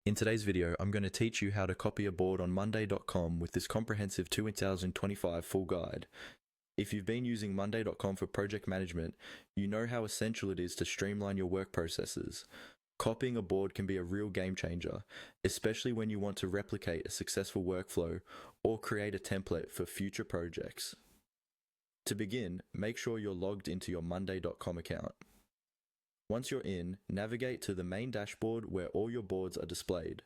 In today's video, I'm going to teach you how to copy a board on monday.com with this comprehensive 2025 full guide. If you've been using monday.com for project management, you know how essential it is to streamline your work processes. Copying a board can be a real game changer, especially when you want to replicate a successful workflow or create a template for future projects. To begin, make sure you're logged into your monday.com account. Once you're in, navigate to the main dashboard where all your boards are displayed.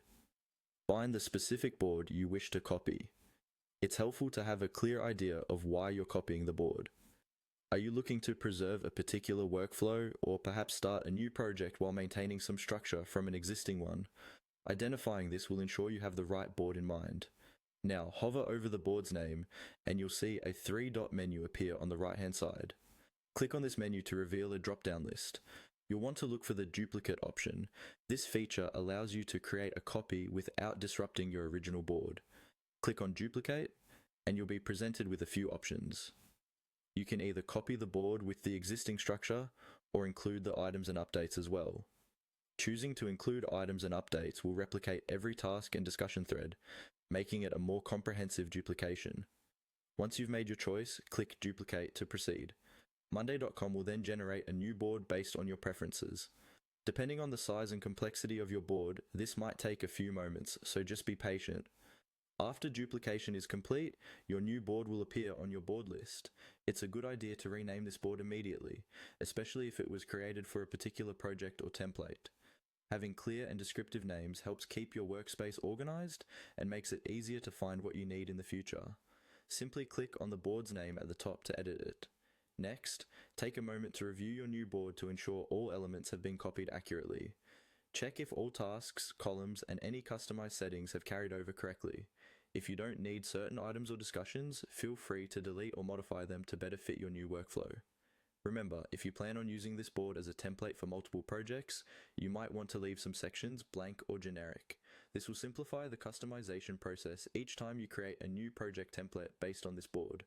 Find the specific board you wish to copy. It's helpful to have a clear idea of why you're copying the board. Are you looking to preserve a particular workflow or perhaps start a new project while maintaining some structure from an existing one? Identifying this will ensure you have the right board in mind. Now hover over the board's name and you'll see a three-dot menu appear on the right-hand side. Click on this menu to reveal a drop-down list. You'll want to look for the duplicate option. This feature allows you to create a copy without disrupting your original board. Click on Duplicate, and you'll be presented with a few options. You can either copy the board with the existing structure, or include the items and updates as well. Choosing to include items and updates will replicate every task and discussion thread, making it a more comprehensive duplication. Once you've made your choice, click Duplicate to proceed. Monday.com will then generate a new board based on your preferences. Depending on the size and complexity of your board, this might take a few moments, so just be patient. After duplication is complete, your new board will appear on your board list. It's a good idea to rename this board immediately, especially if it was created for a particular project or template. Having clear and descriptive names helps keep your workspace organized and makes it easier to find what you need in the future. Simply click on the board's name at the top to edit it. Next, take a moment to review your new board to ensure all elements have been copied accurately. Check if all tasks, columns, and any customized settings have carried over correctly. If you don't need certain items or discussions, feel free to delete or modify them to better fit your new workflow. Remember, if you plan on using this board as a template for multiple projects, you might want to leave some sections blank or generic. This will simplify the customization process each time you create a new project template based on this board.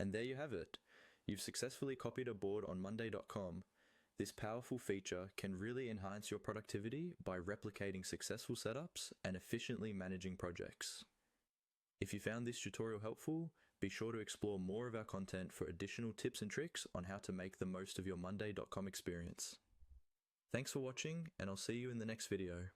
And there you have it. You've successfully copied a board on monday.com. This powerful feature can really enhance your productivity by replicating successful setups and efficiently managing projects. If you found this tutorial helpful, be sure to explore more of our content for additional tips and tricks on how to make the most of your monday.com experience. Thanks for watching, and I'll see you in the next video.